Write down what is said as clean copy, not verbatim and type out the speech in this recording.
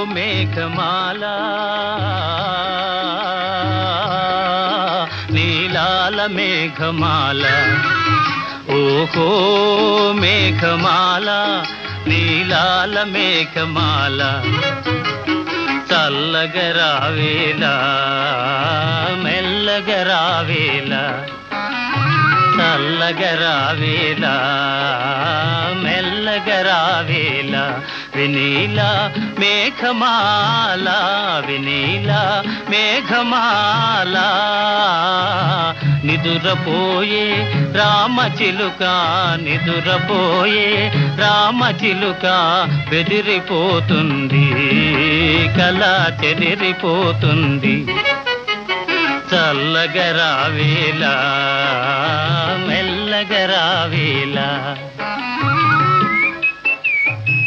మేఘమాల నీలాల మేఘమాల ఓహో మేఘమాల నీలాల మేఘమాల చల్లగరావేలా మెల్లగరావేలా చల్లగరావేలా మెల్లగరావేలా వినీలా మేఘమాల వినీలా మేఘమాల నిదురపోయే రామచిలుక నిదురపోయే రామచిలుక బెదిరిపోతుంది కల చెదిరిపోతుంది చల్లగరావేలా మెల్లగరావేలా